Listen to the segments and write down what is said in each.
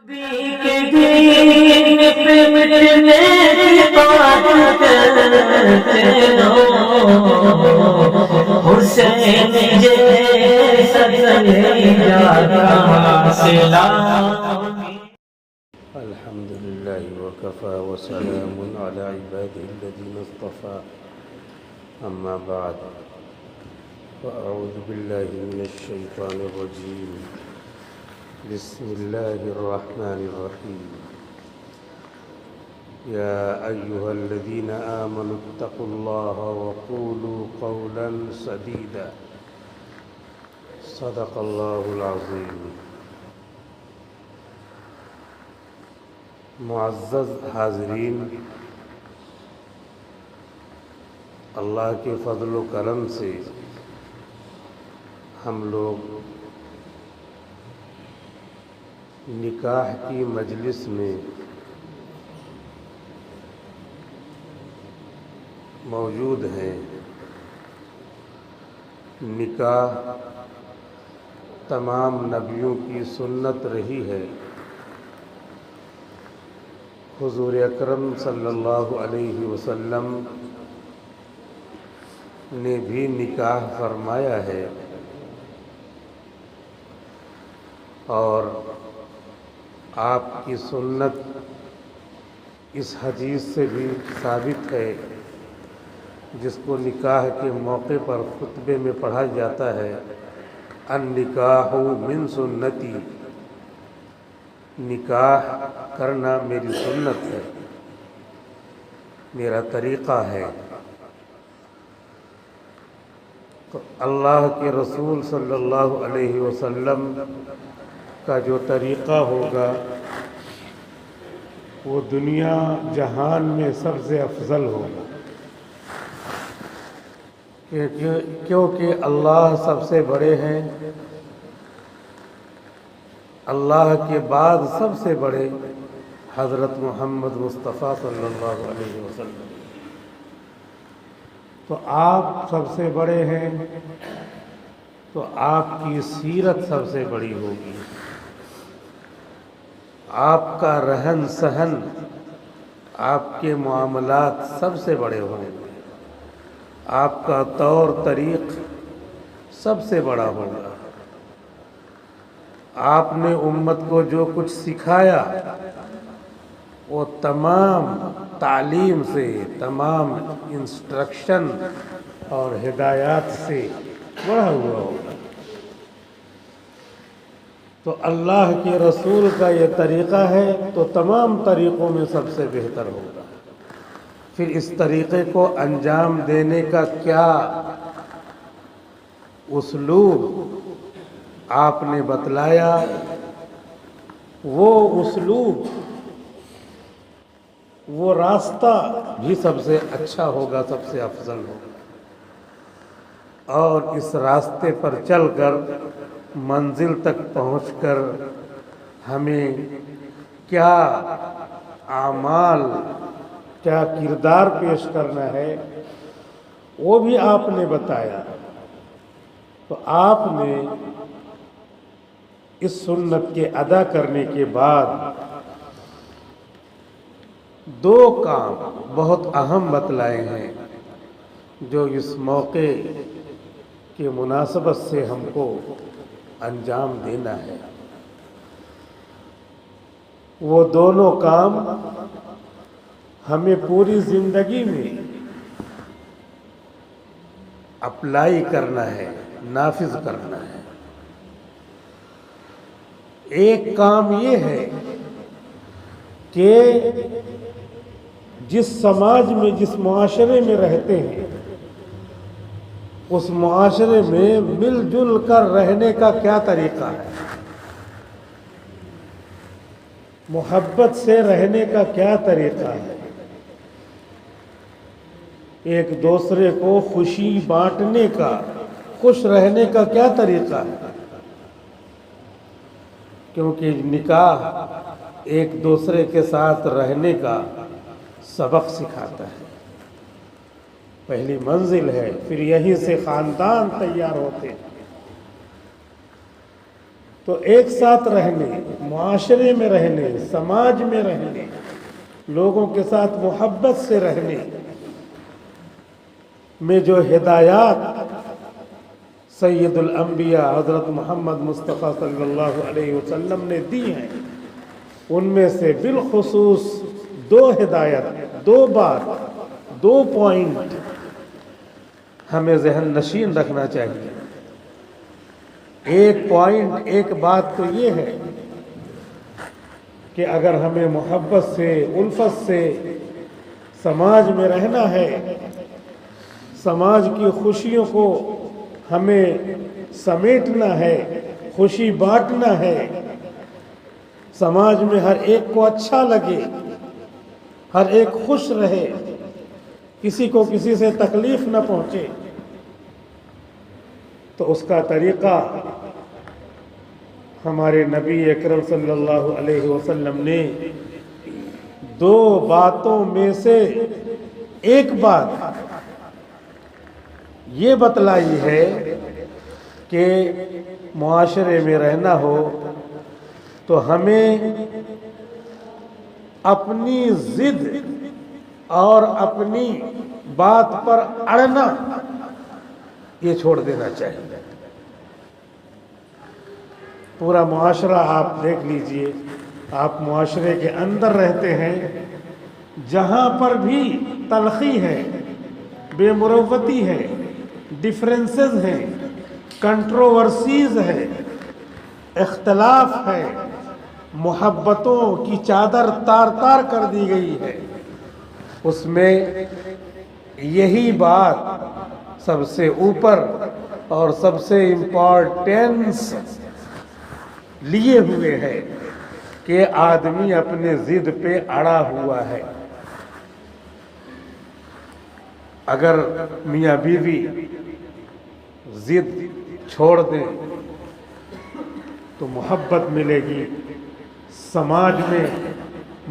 کے دین پہ مٹنے کی بات کرتے ہو، حسین جیسا کلیجہ کہاں سے لاؤں۔ الحمد للہ وکفى وسلام على عباده الذين اصطفى اما بعد فاعوذ باللہ من الشیطان الرجیم بسم اللہ الرحمن الرحیم یا ایہا الذین آمنوا اتقوا اللہ وقولوا قولا سدیدا صدق اللہ العظیم۔ معزز حاضرین، اللہ کے فضل و کرم سے ہم لوگ نکاح کی مجلس میں موجود ہیں۔ نکاح تمام نبیوں کی سنت رہی ہے۔ حضور اکرم صلی اللہ علیہ وسلم نے بھی نکاح فرمایا ہے، اور آپ کی سنت اس حدیث سے بھی ثابت ہے جس کو نکاح کے موقع پر خطبے میں پڑھا جاتا ہے، النکاح من سنتی، نکاح کرنا میری سنت ہے، میرا طریقہ ہے۔ تو اللہ کے رسول صلی اللہ علیہ وسلم کا جو طریقہ ہوگا وہ دنیا جہان میں سب سے افضل ہوگا، کیونکہ اللہ سب سے بڑے ہیں۔ اللہ کے بعد سب سے بڑے حضرت محمد مصطفیٰ صلی اللہ علیہ وسلم، تو آپ سب سے بڑے ہیں، تو آپ کی سیرت سب سے بڑی ہوگی، آپ کا رہن سہن، آپ کے معاملات سب سے بڑے ہوں گے، آپ کا طور طریق سب سے بڑا ہوگا۔ آپ نے امت کو جو کچھ سکھایا وہ تمام تعلیم سے، تمام انسٹرکشن اور ہدایات سے بڑھا ہوا ہوگا۔ تو اللہ کے رسول کا یہ طریقہ ہے تو تمام طریقوں میں سب سے بہتر ہوگا۔ پھر اس طریقے کو انجام دینے کا کیا اسلوب آپ نے بتلایا، وہ اسلوب، وہ راستہ بھی سب سے اچھا ہوگا، سب سے افضل ہوگا، اور اس راستے پر چل کر منزل تک پہنچ کر ہمیں کیا اعمال، کیا کردار پیش کرنا ہے وہ بھی آپ نے بتایا۔ تو آپ نے اس سنت کے ادا کرنے کے بعد دو کام بہت اہم بتلائے ہیں جو اس موقع کی مناسبت سے ہم کو انجام دینا ہے۔ وہ دونوں کام ہمیں پوری زندگی میں اپلائی کرنا ہے، نافذ کرنا ہے۔ ایک کام یہ ہے کہ جس سماج میں، جس معاشرے میں رہتے ہیں، اس معاشرے میں مل جل کر رہنے کا کیا طریقہ ہے، محبت سے رہنے کا کیا طریقہ ہے، ایک دوسرے کو خوشی بانٹنے کا، خوش رہنے کا کیا طریقہ ہے، کیونکہ نکاح ایک دوسرے کے ساتھ رہنے کا سبق سکھاتا ہے، پہلی منزل ہے، پھر یہیں سے خاندان تیار ہوتے ہیں۔ تو ایک ساتھ رہنے، معاشرے میں رہنے، سماج میں رہنے، لوگوں کے ساتھ محبت سے رہنے میں جو ہدایات سید الانبیاء حضرت محمد مصطفیٰ صلی اللہ علیہ وسلم نے دی ہیں، ان میں سے بالخصوص دو ہدایت، دو بات، دو پوائنٹ ہمیں ذہن نشین رکھنا چاہیے۔ ایک پوائنٹ، ایک بات تو یہ ہے کہ اگر ہمیں محبت سے، الفت سے سماج میں رہنا ہے، سماج کی خوشیوں کو ہمیں سمیٹنا ہے، خوشی بانٹنا ہے، سماج میں ہر ایک کو اچھا لگے، ہر ایک خوش رہے، کسی کو کسی سے تکلیف نہ پہنچے، تو اس کا طریقہ ہمارے نبی اکرم صلی اللہ علیہ وسلم نے دو باتوں میں سے ایک بات یہ بتلائی ہے کہ معاشرے میں رہنا ہو تو ہمیں اپنی ضد اور اپنی بات پر اڑنا یہ چھوڑ دینا چاہیے۔ پورا معاشرہ آپ دیکھ لیجئے، آپ معاشرے کے اندر رہتے ہیں، جہاں پر بھی تلخی ہے، بے مروتی ہے، ڈیفرنسز ہیں، کنٹروورسیز ہے، اختلاف ہے، محبتوں کی چادر تار تار کر دی گئی ہے، اس میں یہی بات سب سے اوپر اور سب سے امپورٹنس لیے ہوئے ہے کہ آدمی اپنے ضد پہ اڑا ہوا ہے۔ اگر میاں بیوی ضد چھوڑ دیں تو محبت ملے گی، سماج میں،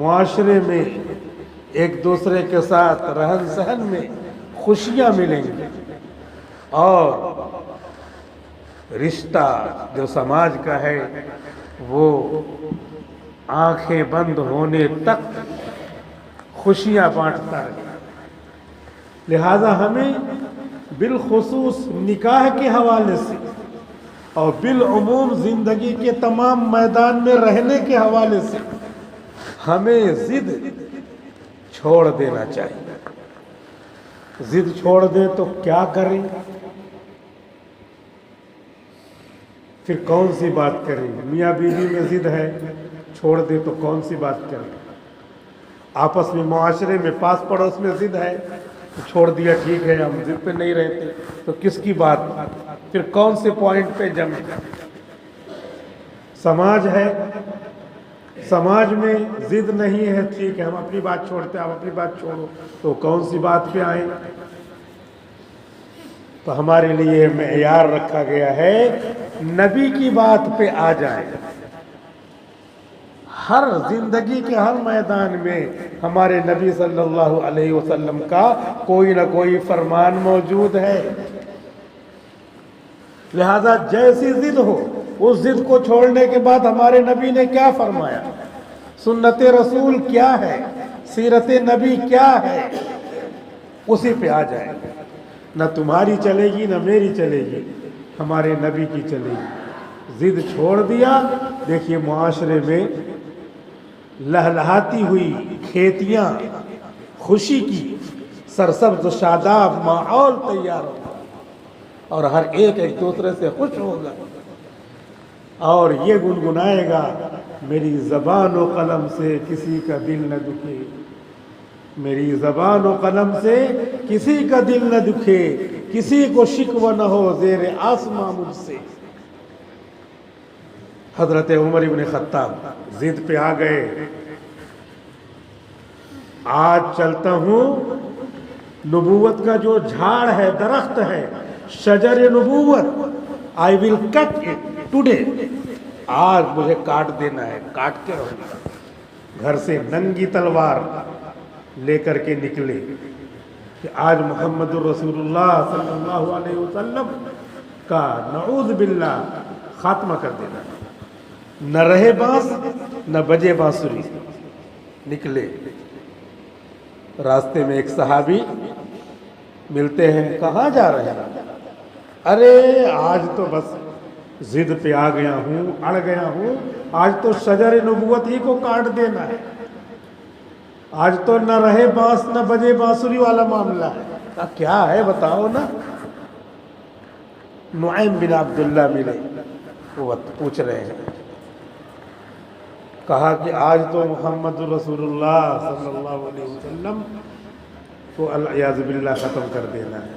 معاشرے میں ایک دوسرے کے ساتھ رہن سہن میں خوشیاں ملیں گی، اور رشتہ جو سماج کا ہے وہ آنکھیں بند ہونے تک خوشیاں بانٹتا ہے۔ لہذا ہمیں بالخصوص نکاح کے حوالے سے اور بالعموم زندگی کے تمام میدان میں رہنے کے حوالے سے ہمیں ضد چھوڑ دینا چاہیے۔ ضد چھوڑ دیں تو کیا کریں؟ پھر کون سی بات کریں؟ میاں بیوی میں ضد ہے، چھوڑ دیں تو کون سی بات کریں؟ آپس میں معاشرے میں پاس پڑوس میں ضد ہے، چھوڑ دیا ٹھیک ہے، ہم ضد پہ نہیں رہتے، تو کس کی بات؟ پھر کون سے پوائنٹ پہ جمیں؟ سماج ہے، سماج میں ضد نہیں ہے، ٹھیک ہے ہم اپنی بات چھوڑتے ہیں، آپ اپنی بات چھوڑو، تو کون سی بات پہ آئیں؟ تو ہمارے لیے معیار رکھا گیا ہے نبی کی بات پہ آ جائیں۔ ہر زندگی کے ہر میدان میں ہمارے نبی صلی اللہ علیہ وسلم کا کوئی نہ کوئی فرمان موجود ہے، لہذا جیسی ضد ہو اس ضد کو چھوڑنے کے بعد ہمارے نبی نے کیا فرمایا، سنت رسول کیا ہے، سیرت نبی کیا ہے، اسی پہ آ جائے۔ نہ تمہاری چلے گی نہ میری چلے گی، ہمارے نبی کی چلے گی۔ ضد چھوڑ دیا، دیکھیے معاشرے میں لہلہاتی ہوئی کھیتیاں، خوشی کی سرسبز و شاداب ماحول تیار ہوگا، اور ہر ایک ایک دوسرے سے خوش ہوگا، اور یہ گنگنائے گا، میری زبان و قلم سے کسی کا دل نہ دکھے، میری زبان و قلم سے کسی کا دل نہ دکھے، کسی کو شکوہ نہ ہو زیر آسماں مجھ سے۔ حضرت عمر ابن خطاب ضد پہ آ گئے، آج چلتا ہوں، نبوت کا جو جھاڑ ہے، درخت ہے، شجر نبوت، I will cut it today، آج مجھے کاٹ دینا ہے، کاٹ کے رہوں گا۔ گھر سے ننگی تلوار لے کر کے نکلے کہ آج محمد رسول اللہ صلی اللہ علیہ وسلم کا نعوذ باللہ خاتمہ کر دینا ہے۔ نہ رہے بانس نہ بجے بانسری. نکلے راستے میں ایک صحابی ملتے ہیں. کہاں جا رہے ہیں؟ ارے آج تو بس ضد پہ آ گیا ہوں، اڑ گیا ہوں، آج تو شجر نبوت ہی کو کاٹ دینا ہے، آج تو نہ رہے بانس نہ بجے بانسری والا معاملہ ہے. کہا کیا ہے بتاؤ نا. نعیم بن عبداللہ ملے، وہ پوچھ رہے ہیں. کہا کہ آج تو محمد رسول اللہ صلی اللہ علیہ وسلم کو العیاذ باللہ ختم کر دینا ہے.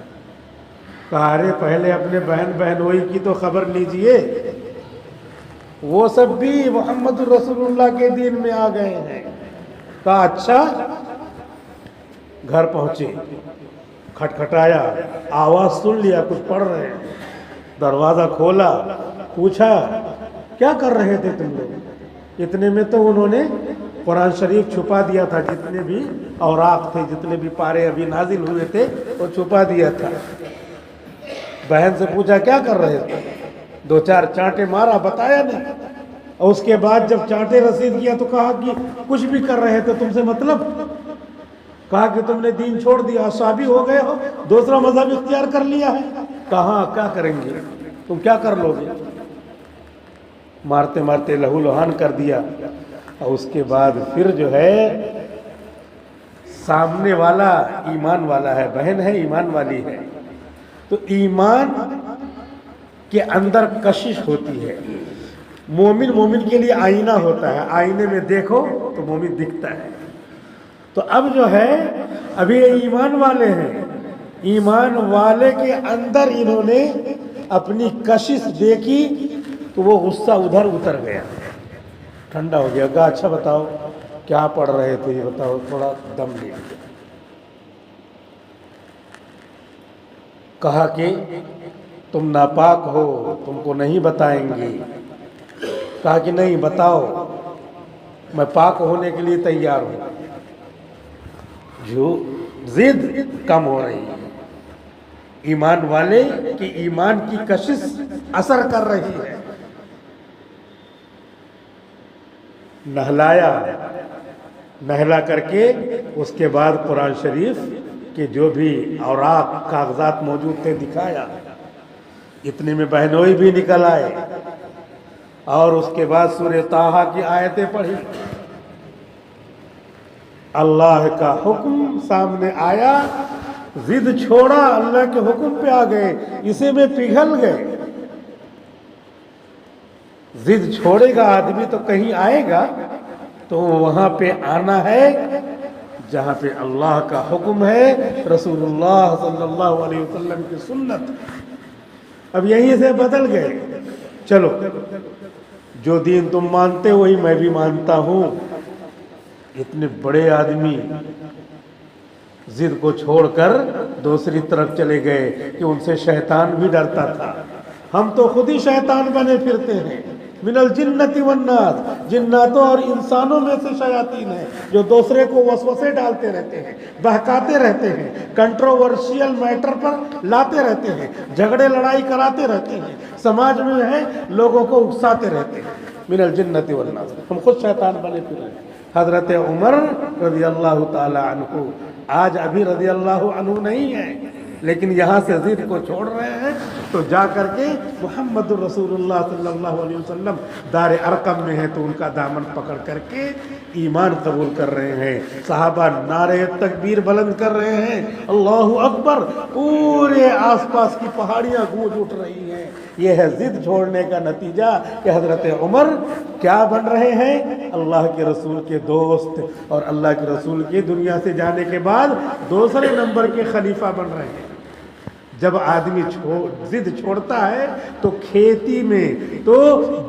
کہا ارے پہلے اپنے بہن بہنوئی کی تو خبر لیجئے، وہ سب بھی محمد رسول اللہ کے دین میں آ گئے ہیں. کہا اچھا. گھر پہنچے، کھٹکھٹایا، آواز سن لیا کچھ پڑھ رہے ہیں. دروازہ کھولا، پوچھا کیا کر رہے تھے تم لوگ؟ اتنے میں تو انہوں نے قرآن شریف چھپا دیا تھا، جتنے بھی اوراق تھے، جتنے بھی پارے ابھی نازل ہوئے تھے وہ چھپا دیا تھا. بہن سے پوچھا کیا کر رہے تھے؟ دو چار چانٹے مارا، بتایا نہیں. اور اس کے بعد جب چانٹے رسید کیا تو کہا کہ کچھ بھی کر رہے تھے، تم سے مطلب. کہا کہ تم نے دین چھوڑ دیا، صحابی ہو گئے ہو، دوسرا مذہب اختیار کر لیا ہے. کہاں کیا کریں گے، تم کیا کر لو گے؟ مارتے مارتے لہو لہان کر دیا. اور اس کے بعد پھر جو ہے سامنے والا ایمان والا ہے، بہن ہے ایمان والی ہے، تو ایمان کے اندر کشش ہوتی ہے. مومن کے لیے آئینہ ہوتا ہے، آئینے میں دیکھو تو مومن دکھتا ہے. تو اب جو ہے ابھی یہ ایمان والے ہیں، ایمان والے کے اندر انہوں نے اپنی کشش دیکھی تو وہ غصہ ادھر اتر گیا، ٹھنڈا ہو گیا. کہا اچھا بتاؤ کیا پڑھ رہے تھے، یہ بتاؤ. تھوڑا دم لے لیا. کہا کہ تم ناپاک ہو، تم کو نہیں بتائیں گے. کہا کہ نہیں بتاؤ، میں پاک ہونے کے لیے تیار ہوں. جو ضد کم ہو رہی ہے، ایمان والے کی ایمان کی کشش اثر کر رہی ہے. نہلا کر کے اس کے بعد قرآن شریف کے جو بھی اوراق کاغذات موجود تھے دکھایا. اتنے میں بہنوئی بھی نکل آئے اور اس کے بعد سورہ طٰہٰ کی آیتیں پڑھی. اللہ کا حکم سامنے آیا، ضد چھوڑا، اللہ کے حکم پہ آ گئے، اسے میں پگھل گئے. ضد چھوڑے گا آدمی تو کہیں آئے گا، تو وہاں پہ آنا ہے جہاں پہ اللہ کا حکم ہے، رسول اللہ صلی اللہ علیہ وسلم کی سنت. اب یہیں سے بدل گئے. چلو جو دین تم مانتے وہی میں بھی مانتا ہوں. اتنے بڑے آدمی ضد کو چھوڑ کر دوسری طرف چلے گئے کہ ان سے شیطان بھی ڈرتا تھا. ہم تو خود ہی شیطان بنے پھرتے ہیں. من الجنت والناس، جناتوں اور انسانوں میں سے شیاطین ہیں جو دوسرے کو وسوسے ڈالتے رہتے ہیں، بہکاتے رہتے ہیں، کنٹروورشیل میٹر پر لاتے رہتے ہیں، جھگڑے لڑائی کراتے رہتے ہیں، سماج میں ہے لوگوں کو اکساتے رہتے ہیں. من الجنت والناس، ہم خود شیطان بنے پھر رہے ہیں. حضرت عمر رضی اللہ تعالی عنہ آج ابھی رضی اللہ عنہ نہیں ہے، لیکن یہاں سے ضد کو چھوڑ رہے ہیں تو جا کر کے محمد رسول اللہ صلی اللہ علیہ وسلم دار ارقم میں ہے تو ان کا دامن پکڑ کر کے ایمان قبول کر رہے ہیں. صحابہ نعرے تکبیر بلند کر رہے ہیں، اللہ اکبر. پورے آس پاس کی پہاڑیاں گونج اٹھ رہی ہیں. یہ ہے ضد چھوڑنے کا نتیجہ کہ حضرت عمر کیا بن رہے ہیں؟ اللہ کے رسول کے دوست، اور اللہ کے رسول کے دنیا سے جانے کے بعد دوسرے نمبر کے خلیفہ بن رہے ہیں. جب آدمی ضد چھوڑتا ہے تو کھیتی میں تو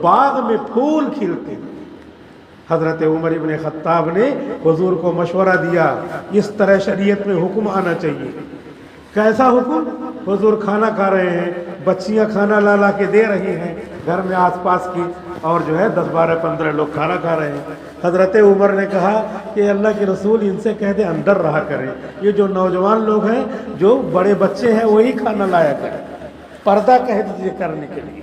باغ میں پھول کھلتے ہیں. حضرت عمر ابن خطاب نے حضور کو مشورہ دیا، اس طرح شریعت میں حکم آنا چاہیے. کیسا حکم؟ حضور کھانا کھا رہے ہیں، بچیاں کھانا لا لا کے دے رہی ہیں گھر میں آس پاس کی، اور جو ہے 10 12 15 لوگ کھانا کھا رہے ہیں. حضرت عمر نے کہا کہ اللہ کے رسول ان سے کہہ دے اندر رہا کریں، یہ جو نوجوان لوگ ہیں جو بڑے بچے ہیں وہی کھانا لایا کریں، پردہ کہہ دیجیے کرنے کے لیے.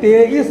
23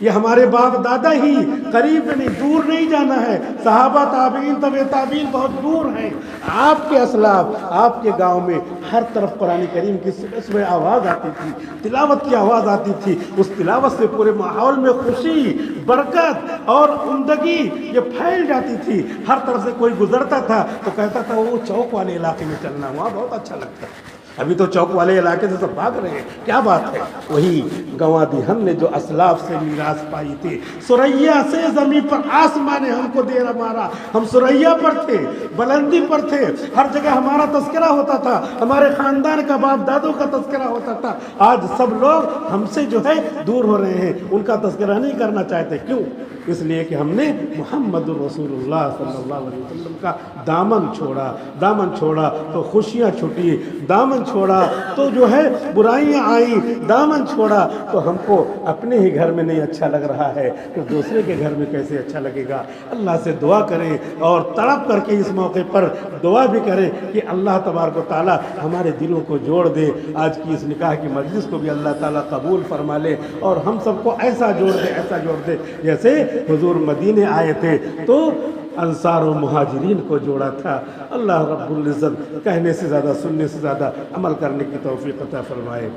یہ ہمارے باپ دادا ہی قریب میں نہیں، دور نہیں جانا ہے، صحابہ تابعین طبع تابعین بہت دور ہیں، آپ کے اسلاف آپ کے گاؤں میں ہر طرف قرآن کریم کی صبح آواز آتی تھی، تلاوت کی آواز آتی تھی، اس تلاوت سے پورے ماحول میں خوشی، برکت اور عمدگی یہ پھیل جاتی تھی، ہر طرف سے کوئی گزرتا تھا تو کہتا تھا وہ چوک والے علاقے میں چلنا، وہاں بہت اچھا لگتا ہے۔ ابھی تو چوک والے علاقے سے سب بھاگ رہے ہیں، کیا بات ہے؟ وہی گنوا دی ہم نے جو اسلاف سے میراث پائی تھی، سریا سے زمین پر آسمان نے ہم کو دے مارا، ہم سریا پر تھے، بلندی پر تھے، ہر جگہ ہمارا تذکرہ ہوتا تھا، ہمارے خاندان کا باپ دادوں کا تذکرہ ہوتا تھا۔ آج سب لوگ ہم سے جو ہے دور ہو رہے ہیں، ان کا تذکرہ نہیں کرنا چاہتے، کیوں؟ اس لیے کہ ہم نے محمد الرسول اللہ صلی اللہ علیہ وسلم کا دامن چھوڑا، دامن چھوڑا تو خوشیاں چھٹی، دامن چھوڑا تو جو ہے برائیاں آئیں، دامن چھوڑا تو ہم کو اپنے ہی گھر میں نہیں اچھا لگ رہا ہے تو دوسرے کے گھر میں کیسے اچھا لگے گا؟ اللہ سے دعا کریں اور تڑپ کر کے اس موقع پر دعا بھی کریں کہ اللہ تبارک و تعالی ہمارے دلوں کو جوڑ دے، آج کی اس نکاح کی مجلس کو بھی اللہ تعالیٰ قبول فرما لے اور ہم سب کو ایسا جوڑ دے، ایسا جوڑ دے جیسے حضور مدینے آئے تھے تو انصار و مہاجرین کو جوڑا تھا۔ اللہ رب العزت کہنے سے زیادہ، سننے سے زیادہ عمل کرنے کی توفیق عطا فرمائے۔